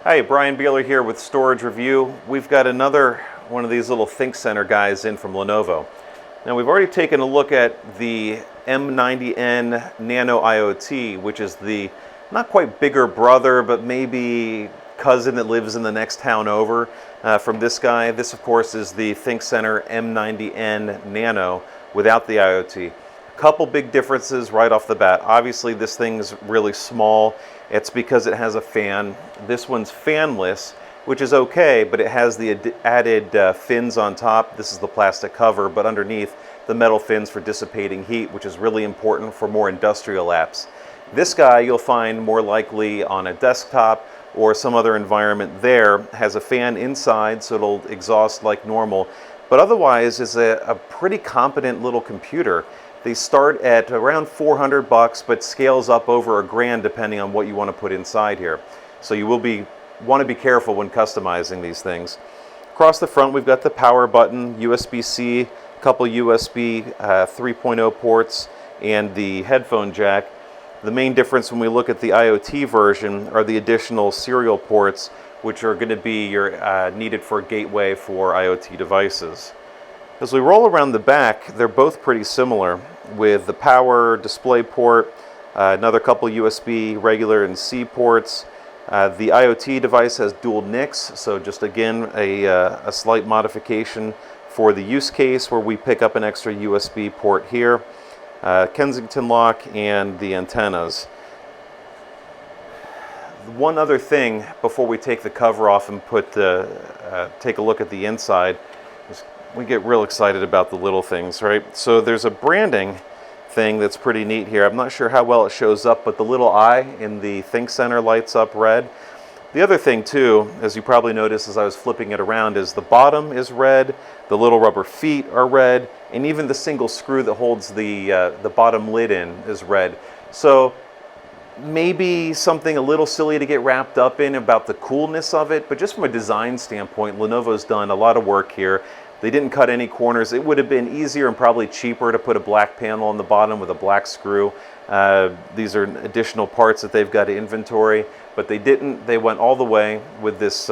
Hi, Brian Beeler here with Storage Review. We've got another one of these little ThinkCentre guys in from Lenovo. Now we've already taken a look at the M90n Nano IoT, which is the not quite bigger brother, but maybe cousin that lives in the next town over from this guy. This of course is the ThinkCentre M90n Nano without the IoT. Couple big differences right off the bat. Obviously this thing's really small. It's because it has a fan. This one's fanless, which is okay, but it has the added fins on top. This is the plastic cover, but underneath the metal fins for dissipating heat, which is really important for more industrial apps. This guy you'll find more likely on a desktop or some other environment there. Has a fan inside, so it'll exhaust like normal, but otherwise is a pretty competent little computer. They start at around $400, but scales up over $1,000 depending on what you want to put inside here. So you will want to be careful when customizing these things. Across the front we've got the power button, USB-C, a couple USB 3.0 ports, and the headphone jack. The main difference when we look at the IoT version are the additional serial ports, which are going to be needed for a gateway for IoT devices. As we roll around the back, they're both pretty similar with the power, DisplayPort, another couple USB regular and C ports. The IoT device has dual NICs, so just again a slight modification for the use case where we pick up an extra USB port here, Kensington lock, and the antennas. One other thing before we take the cover off and take a look at the inside is we get real excited about the little things, right? So there's a branding thing that's pretty neat here. I'm not sure how well it shows up, but the little eye in the ThinkCentre lights up red. The other thing too, as you probably noticed as I was flipping it around, is the bottom is red, the little rubber feet are red, and even the single screw that holds the bottom lid in is red. So maybe something a little silly to get wrapped up in about the coolness of it, but just from a design standpoint, Lenovo's done a lot of work here. They didn't cut any corners. It would have been easier and probably cheaper to put a black panel on the bottom with a black screw. These are additional parts that they've got to inventory, but they didn't. They went all the way with this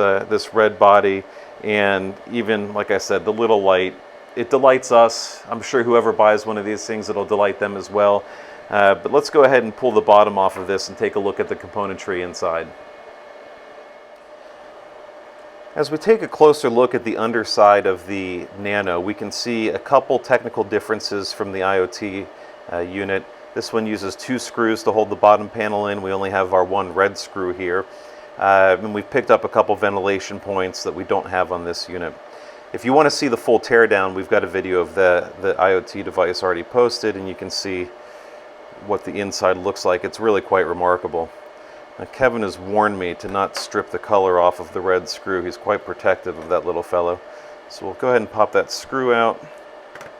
red body, and even, like I said, the little light. It delights us. I'm sure whoever buys one of these things, it'll delight them as well. But let's go ahead and pull the bottom off of this and take a look at the componentry inside. As we take a closer look at the underside of the Nano, we can see a couple technical differences from the IoT unit. This one uses 2 screws to hold the bottom panel in. We only have our 1 red screw here. And we've picked up a couple ventilation points that we don't have on this unit. If you want to see the full teardown, we've got a video of the IoT device already posted, and you can see what the inside looks like. It's really quite remarkable. Now, Kevin has warned me to not strip the color off of the red screw. He's quite protective of that little fellow. So we'll go ahead and pop that screw out.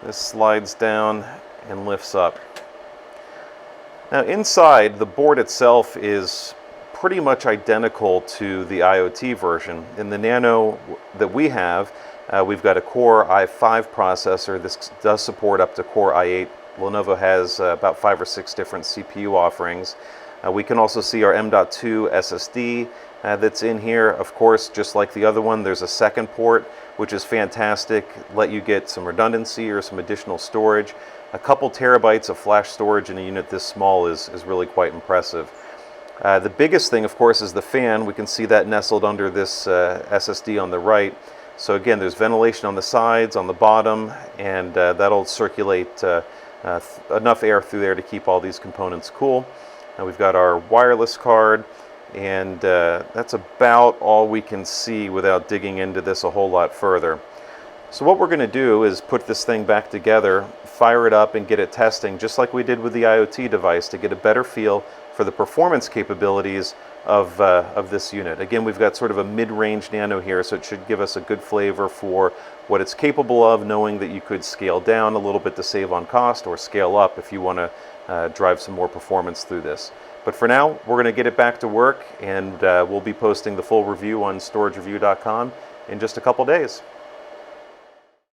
This slides down and lifts up. Now inside, the board itself is pretty much identical to the IoT version. In the Nano that we have, we've got a Core i5 processor. This does support up to Core i8. Lenovo has about 5 or 6 different CPU offerings. We can also see our M.2 SSD that's in here. Of course, just like the other one, there's a second port, which is fantastic. Let you get some redundancy or some additional storage. A couple terabytes of flash storage in a unit this small is really quite impressive. The biggest thing, of course, is the fan. We can see that nestled under this SSD on the right. So again, there's ventilation on the sides, on the bottom, and that'll circulate enough air through there to keep all these components cool. Now we've got our wireless card, and that's about all we can see without digging into this a whole lot further. So what we're going to do is put this thing back together, fire it up, and get it testing just like we did with the IoT device to get a better feel for the performance capabilities of this unit. Again, we've got sort of a mid-range Nano here, so it should give us a good flavor for what it's capable of, knowing that you could scale down a little bit to save on cost or scale up if you want to drive some more performance through this. But for now, we're going to get it back to work, and we'll be posting the full review on storagereview.com in just a couple days.